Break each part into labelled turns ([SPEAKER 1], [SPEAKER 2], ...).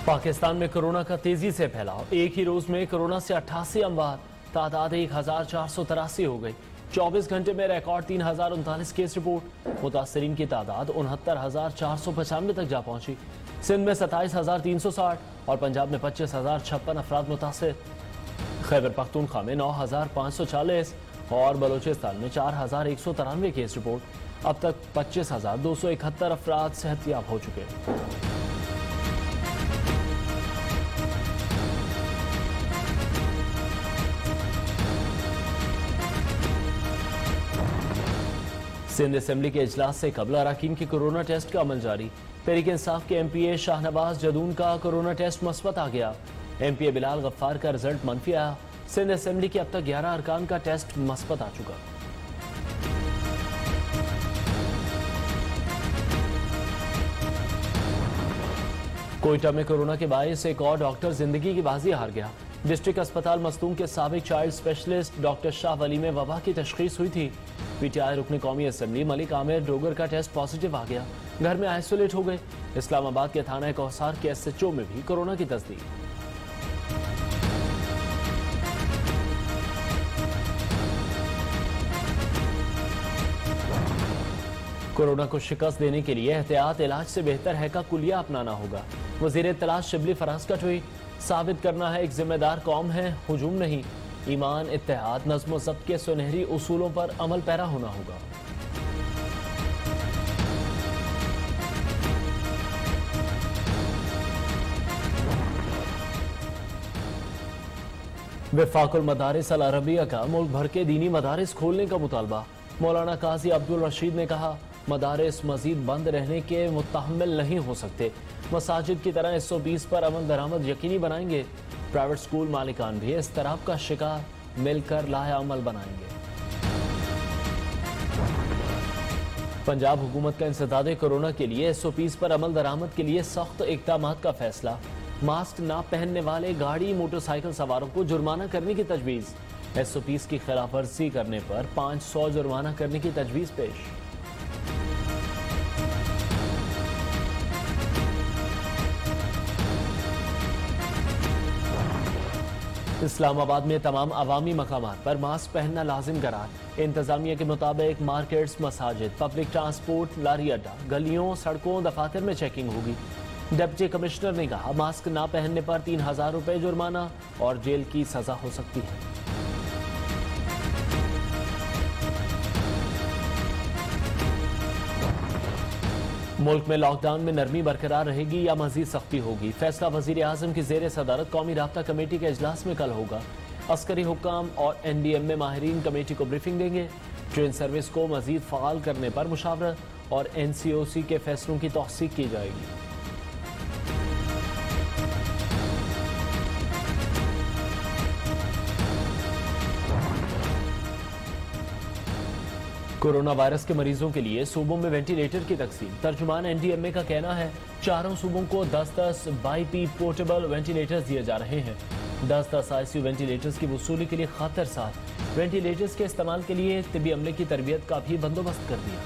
[SPEAKER 1] पाकिस्तान में कोरोना का तेजी से फैलाव। एक ही रोज में कोरोना से 88 अमवात, तादाद 1483 हो गई। 24 घंटे में रिकॉर्ड 3039 केस रिपोर्ट। मुतासरीन की तादाद 69,495 तक जा पहुंची। सिंध में 27,360 और पंजाब में 25,056 अफराद मुतासर। खैबर पख्तूनख्वा में 9,540 और बलोचिस्तान में 4,193 केस रिपोर्ट। अब तक 25,271 अफराद सेहतयाब हो चुके हैं। सिंध असेंबली के इजलास से कबल अरकान की कोरोना टेस्ट का अमल जारी। तहरीक इंसाफ के MPA शाहनवाज जदून का कोरोना टेस्ट मस्बत आ गया। MPA बिलाल गफ्फार का रिजल्ट मनफी आया। सिंध असेंबली के अब तक 11 अरकान का टेस्ट मस्बत आ चुका। कोयटा में कोरोना के बायस एक और डॉक्टर जिंदगी की बाजी हार गया। डिस्ट्रिक्ट अस्पताल मस्तूम के साबिक चाइल्ड स्पेशलिस्ट डॉक्टर शाह वली में वबा की तशखीस हुई थी। PTI रुकन कौमी असेंबली मलिक आमिर डोगर का टेस्ट पॉजिटिव आ गया। घर में आइसोलेट हो गए। इस्लामाबाद के थाना कौसार के SHO में भी कोरोना की तस्दीक। कोरोना को शिकस्त देने के लिए एहतियात इलाज से बेहतर है का कुलिया अपनाना होगा। वजीर इत्तलात शिबली फराज का ट्वीट। साबित करना है एक जिम्मेदार कौम है, हुजूम नहीं। ईमान, इत्तेहाद, नज़्म व ज़ब्त के सुनहरी उसूलों पर अमल पैरा होना होगा। वफाकुल मदारिस अल अरबिया का मुल्क भर के दीनी मदारिस खोलने का मुतालबा। मौलाना काजी अब्दुल रशीद ने कहा, मदारिस मजीद बंद रहने के मुतहम्मिल नहीं हो सकते। मसाजिद की तरह 120 पर अमल दरामद यकीनी बनाएंगे। प्राइवेट स्कूल मालिकान भी इस तरह का शिकार मिलकर लाहे अमल बनाएंगे। पंजाब हुकूमत का इंसदादे कोरोना के लिए 120 पर अमल दरामद के लिए सख्त इक़दामात का फैसला। मास्क ना पहनने वाले गाड़ी मोटरसाइकिल सवारों को जुर्माना करने की तजवीज़। 120 की खिलाफ वर्जी करने पर 500 जुर्माना करने की तजवीज़ पेश। इस्लामाबाद में तमाम अवामी मकामात पर मास्क पहनना लाजिम करार। इंतजामिया के मुताबिक मार्केट्स, मसाजिद, पब्लिक ट्रांसपोर्ट, लारी अड्डा, गलियों, सड़कों, दफातर में चेकिंग होगी। डिप्टी कमिश्नर ने कहा, मास्क ना पहनने पर 3000 रुपए जुर्माना और जेल की सजा हो सकती है। मुल्क में लॉकडाउन में नरमी बरकरार रहेगी या मजीद सख्ती होगी, फैसला वजीर आजम की जेर सदारत कौमी राब्ता कमेटी के इजलास में कल होगा। अस्करी हुक्काम और NDM में माहिरीन कमेटी को ब्रीफिंग देंगे। ट्रेन सर्विस को मजीद फ़ाल करने पर मुशावरत और NCOC के फैसलों की तौसीक की जाएगी। कोरोना वायरस के मरीजों के लिए सूबों में वेंटिलेटर की तकसीम। तर्जुमान NDMA का कहना है, चारों सूबों को 10-10 बाईपी पोर्टेबल वेंटिलेटर्स दिए जा रहे हैं। 10-10 ICU वेंटिलेटर्स की वसूली के लिए खातर साथ वेंटिलेटर्स के इस्तेमाल के लिए तिबी अमले की तरबियत का भी बंदोबस्त कर दिया।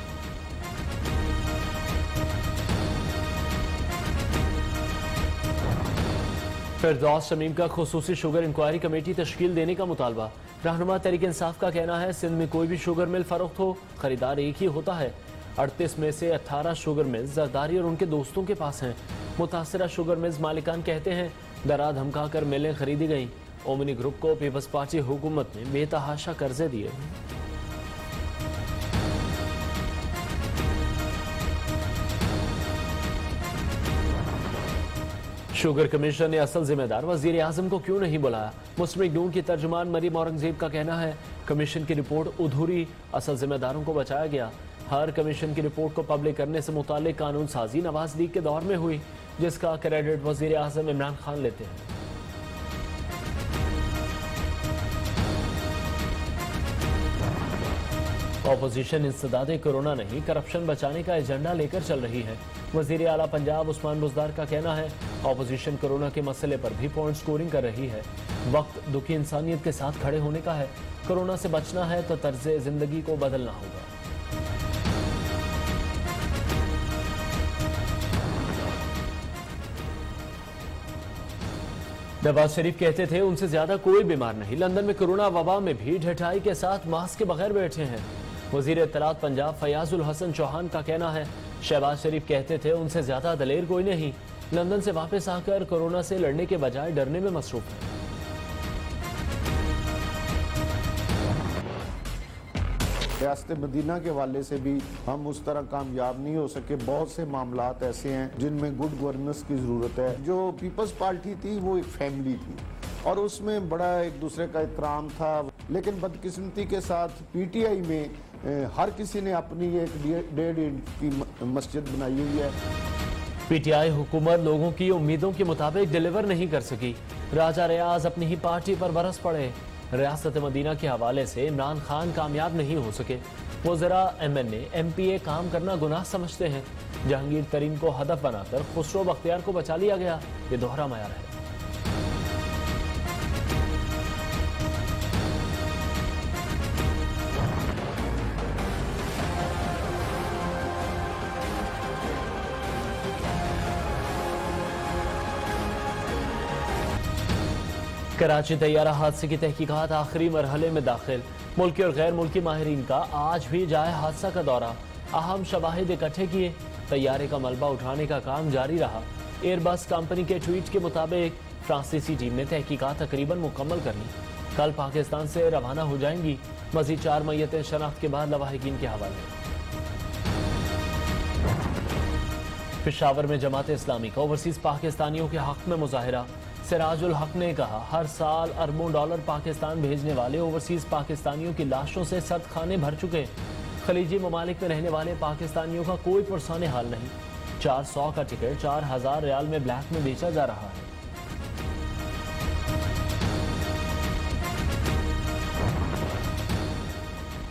[SPEAKER 1] फिरदौस शमीम का खुसूसी शुगर इंक्वायरी कमेटी तश्कील देने का मुतालबा। रहनुमा तहरीक इंसाफ का कहना है, सिंध में कोई भी शुगर मिल फरोख्त हो, खरीदार एक ही होता है। 38 में से 18 शुगर मिल्स जरदारी और उनके दोस्तों के पास हैं। मुतासरा शुगर मिल्स मालिकान कहते हैं, डरा धमका कर मिलें खरीदी गई। ओमनी ग्रुप को पीपल्स पार्टी हुकूमत ने बेतहाशा कर्जे दिए। शुगर कमिश्नर ने असल जिम्मेदार वजीर आजम को क्यों नहीं बुलाया। मुस्लिम लीग नून की तर्जुमान मरीम औरंगजेब का कहना है, कमीशन की रिपोर्ट अधूरी, असल जिम्मेदारों को बचाया गया। हर कमीशन की रिपोर्ट को पब्लिक करने से मुताल्लिक कानून साजी नवाज लीग के दौर में हुई, जिसका क्रेडिट वजीर आजम इमरान खान लेते हैं। ऑपोजिशन इंसदादे कोरोना नहीं, करप्शन बचाने का एजेंडा लेकर चल रही है। वजीर आला पंजाब उस्मान बुज़दार का कहना है, ऑपोजिशन कोरोना के मसले पर भी पॉइंट स्कोरिंग कर रही है। वक्त दुखी इंसानियत के साथ खड़े होने का है। कोरोना से बचना है तो तर्ज जिंदगी को बदलना होगा। नवाज शरीफ कहते थे उनसे ज्यादा कोई बीमार नहीं। लंदन में कोरोना वबा में भी ढिठाई के साथ मास्क के बगैर बैठे हैं। वजीर इत्तलात पंजाब फयाजुल हसन चौहान का कहना है शहबाज शरीफ कहते थे उनसे ज्यादा दलेर कोई नहीं। लंदन से वापस आकर कोरोना से लड़ने के बजाय डरने में मसरूफ है।
[SPEAKER 2] रियासत मदीना के हवाले से भी हम उस तरह कामयाब नहीं हो सके। बहुत से मामलात ऐसे हैं जिनमें गुड गवर्नेंस की ज़रूरत है। जो पीपल्स पार्टी थी वो एक फैमिली थी और उसमें बड़ा एक दूसरे का एहतराम था, लेकिन बदकिस्मती के साथ पीटीआई में हर किसी ने अपनी एक 1.5 इंच की मस्जिद बनाई हुई है।
[SPEAKER 1] पीटीआई हुकूमत लोगों की उम्मीदों के मुताबिक डिलीवर नहीं कर सकी। राजा रियाज अपनी ही पार्टी पर बरस पड़े। रियासत मदीना के हवाले से इमरान खान कामयाब नहीं हो सके। वो जरा MNA MPA काम करना गुनाह समझते हैं। जहांगीर तरीन को हदफ बनाकर खुसरो बख्तियार को बचा लिया गया, ये दोहरा मयार है। कराची तैयारा हादसे की तहकीकात आखिरी मरहले में दाखिल। मुल्की और गैर मुल्की माहिरीन का आज भी जाए हादसा का दौरा। अहम शवाहिद इकट्ठे किए। तैयारे का मलबा उठाने का काम जारी रहा। एयरबस कंपनी के ट्वीट के मुताबिक फ्रांसीसी टीम ने तहकीकात तकरीबन मुकम्मल कर ली। कल पाकिस्तान से रवाना हो जाएंगी। मजीद 4 मैयतें शनाख्त के बाद लवाहिकीन के हवाले। पेशावर में जमात इस्लामी का ओवरसीज पाकिस्तानियों के हक में मुजाहिरा। सिराजुल हक ने कहा हर साल अरबों डॉलर पाकिस्तान भेजने वाले ओवरसीज पाकिस्तानियों की लाशों से सख्त खाने भर चुके। खलीजी ममालिक में रहने वाले पाकिस्तानियों का कोई पुरसाने हाल नहीं। 400 का टिकट 4000 रियाल में ब्लैक में बेचा जा रहा है।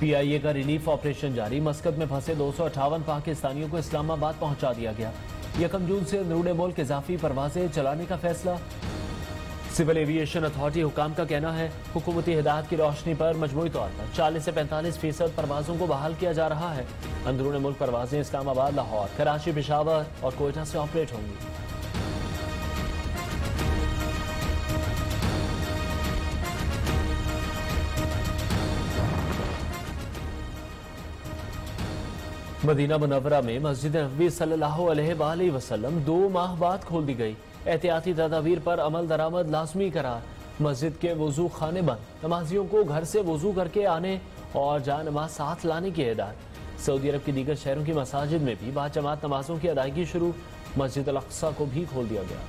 [SPEAKER 1] PIA का रिलीफ ऑपरेशन जारी। मस्कत में फंसे 258 पाकिस्तानियों को इस्लामाबाद पहुंचा दिया गया। 1 जून से अंदरूनी मुल्क इजाफी परवाजें चलाने का फैसला। सिविल एविएशन अथॉरिटी हुकाम का कहना है हुकूमती हिदायत की रोशनी पर मजमूई तौर पर 40 से 45% परवाजों को बहाल किया जा रहा है। अंदरूनी मुल्क परवाजें इस्लामाबाद, लाहौर, कराची, पेशावर और कोयटा से ऑपरेट होंगी। मदीना मुनव्वरा में मस्जिद नबवी सल्लल्लाहु अलैहि वसल्लम 2 माह बाद खोल दी गई। एहतियाती तदाबीर पर अमल दरामद लाजमी करार। मस्जिद के वजू खाने बंद। नमाजियों को घर से वजू करके आने और जानमाज साथ लाने की हिदायत। सऊदी अरब के दीगर शहरों की मसाजिद में भी बाजमात नमाजों की अदायगी शुरू। मस्जिद अल अक्सा को भी खोल दिया गया।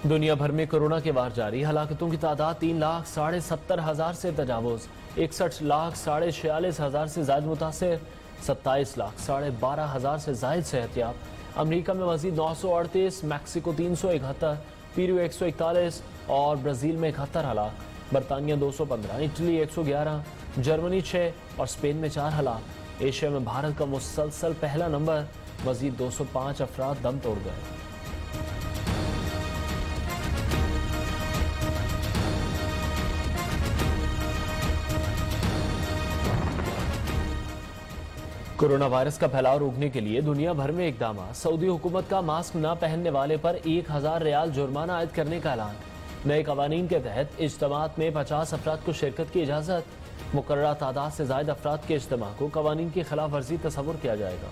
[SPEAKER 1] दुनिया भर में कोरोना के वार जारी। हलाकतों की तादाद 3,70,000 से तजावुज। 61,46,000 से जायद मुतासिर। 27,12,000 से जायद सेहतियाब। अमरीका में मजीद 938, मैक्सिको 371, पीरू 141 और ब्राजील में 71 हलाक। बरतानिया 215, इटली 111, जर्मनी 6 और स्पेन में 4 हलाक। एशिया में भारत का मुसलसल पहला नंबर। मजीद 205 अफराद दम तोड़ गए। कोरोना वायरस का फैलाव रोकने के लिए दुनिया भर में इकदाम। सऊदी हुकूमत का मास्क न पहनने वाले पर 1000 रियाल जुर्माना आयद करने का ऐलान। नए कवानीन के तहत इज्तिमात में 50 अफराद को शिरकत की इजाज़त। मुकर्ररा तादाद से ज़ायद अफराद के इज्तिमा को कवानीन की खिलाफ वर्जी तस्वुर किया जाएगा।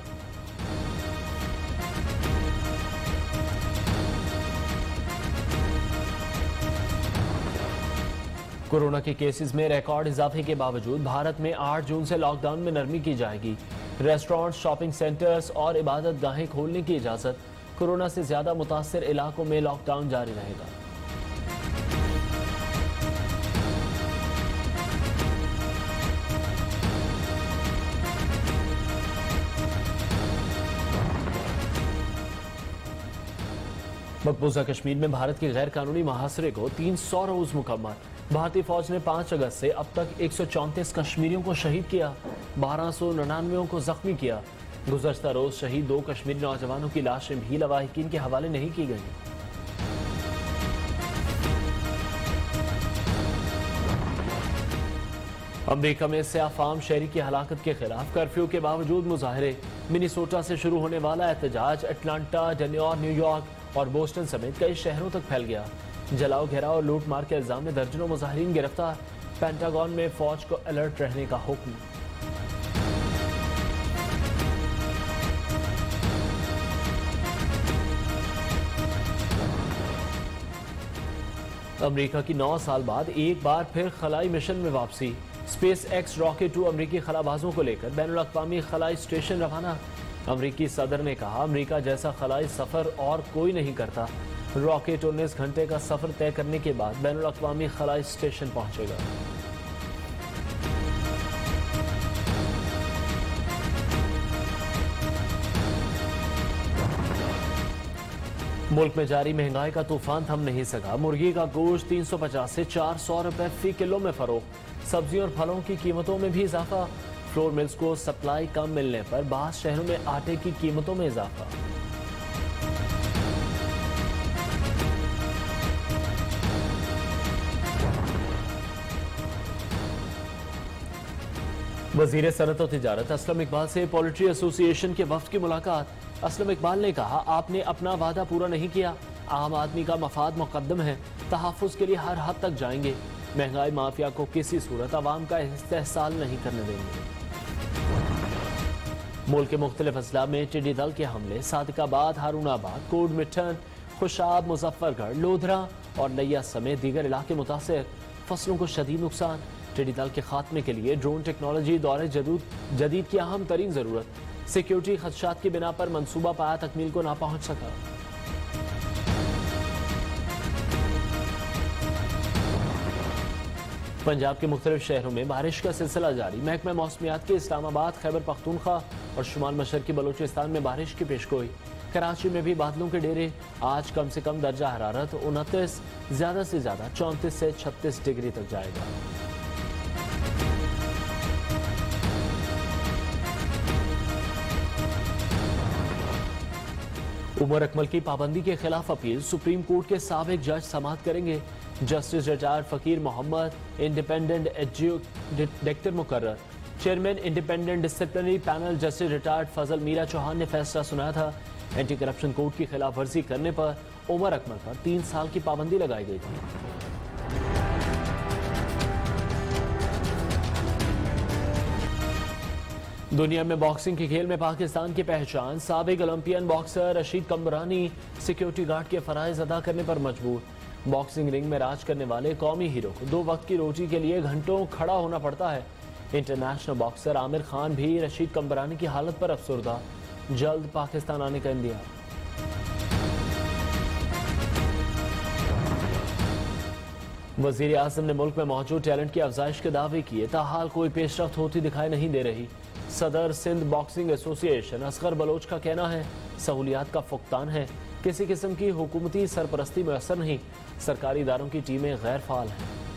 [SPEAKER 1] कोरोना के केसेस में रिकॉर्ड इजाफे के बावजूद भारत में 8 जून से लॉकडाउन में नरमी की जाएगी। रेस्टोरेंट, शॉपिंग सेंटर्स और इबादत गाहें खोलने की इजाजत। कोरोना से ज्यादा मुतासर इलाकों में लॉकडाउन जारी रहेगा। मकबूजा कश्मीर में भारत के गैर कानूनी मुहासरे को 300 रोज मुकम्मल। भारतीय फौज ने 5 अगस्त से अब तक 134 कश्मीरियों को शहीद किया, 1299 को जख्मी किया। गुज़श्ता रोज शहीद 2 कश्मीरी नौजवानों की लाशें भी लवाहिकीन के हवाले नहीं की गई। अमेरिका में स्याह फार्म शहरी की हलाकत के खिलाफ कर्फ्यू के बावजूद मुजाहरे। मिनीसोटा से शुरू होने वाला एहतजाज अटलांटा, डेनवर, न्यूयॉर्क और बोस्टन समेत कई शहरों तक फैल गया। जलाओ, घेराव और लूटमार के इल्जाम में दर्जनों मुजाहिरीन गिरफ्तार। पेंटागन में फौज को अलर्ट रहने का हुक्म। अमेरिका की 9 साल बाद एक बार फिर खलाई मिशन में वापसी। स्पेस एक्स रॉकेट 2 अमेरिकी खलाबाजों को लेकर बैनुल-अक़वामी खलाई स्टेशन रवाना। अमेरिकी सदर ने कहा, अमेरिका जैसा खलाई सफर और कोई नहीं करता। रॉकेट 19 घंटे का सफर तय करने के बाद बैनुल-अक़वामी खलाई स्टेशन पहुंचेगा। मुल्क में जारी महंगाई का तूफान थम नहीं सका। मुर्गी का गोश्त 350 से 400 रुपए फी किलो में फरोख्त। सब्जियों और फलों की कीमतों में भी इजाफा। फ्लोर मिल्स को सप्लाई कम मिलने पर बाज़ शहरों में आटे की कीमतों में इजाफा। वजीर सनत और तिजारत असलम इकबाल से पोल्ट्री एसोसिएशन के वफ्द की मुलाकात। असलम इकबाल ने कहा, आपने अपना वादा पूरा नहीं किया। आम आदमी का मफाद मुकद्दम है। तहफ़्फ़ुज़ के लिए हर हद तक जाएंगे। महंगाई माफिया को किसी सूरत अवाम का इस्तेहसाल नहीं करने देंगे। मुल्क के मुख्तलिफ अजला में टिड्डी दल के हमले। सादिकाबाद, हारूनाबाद, कोट मिठन, खुशाब, मुजफ्फरगढ़, लोधरा और नैया समेत दीगर इलाके मुतासर। फसलों को शदीद नुकसान। टिड्डी दल के खात्मे के लिए ड्रोन टेक्नोलॉजी दौरे जदीद की अहम तरीन जरूरत। सिक्योरिटी खदशात की बिना पर मंसूबा पाया तकमील को ना पहुंच सका। पंजाब के मुख्तलिफ शहरों में बारिश का सिलसिला जारी। महकमा मौसमियात के इस्लामाबाद, खैबर पख्तूनख्वा और शुमाल मशरकी बलूचिस्तान में बारिश की पेशगोई। कराची में भी बादलों के डेरे। आज कम से कम दर्जा हरारत 29, ज्यादा से ज्यादा 34 से 36 डिग्री तक जाएगा। उमर अकमल की पाबंदी के खिलाफ अपील। सुप्रीम कोर्ट के साबिक जज समाअत करेंगे। Justice retired Fakir Mohammad independent adjudicator मुकर्रर। Chairman independent disciplinary panel justice retired Fazal Mira Chauhan ने फैसला सुनाया था। एंटी करप्शन कोर्ट की खिलाफ वर्जी करने पर उमर अकमल पर 3 साल की पाबंदी लगाई गई थी। दुनिया में बॉक्सिंग के खेल में पाकिस्तान की पहचान। साबिक Olympian boxer Rashid Kambrani security guard के फराइज अदा करने पर मजबूर। बॉक्सिंग रिंग में राज करने वाले कौमी हीरो को 2 वक्त की रोटी के लिए घंटों खड़ा होना पड़ता है। इंटरनेशनल बॉक्सर आमिर खान भी रशीद कंबरानी की हालत पर अफसरदा। जल्द पाकिस्तान आने का इंदिया। वजीर आज़म ने मुल्क में मौजूद टैलेंट की अफजाइश के दावे किए। ताहाल कोई पेशरफ्त होती दिखाई नहीं दे रही। सदर सिंध बॉक्सिंग एसोसिएशन असगर बलोच का कहना है, सहूलियात का फुकतान है। किसी किस्म की हुकूमती सरपरस्ती मुयसर नहीं। सरकारी इदारों की टीमें गैर फाल हैं।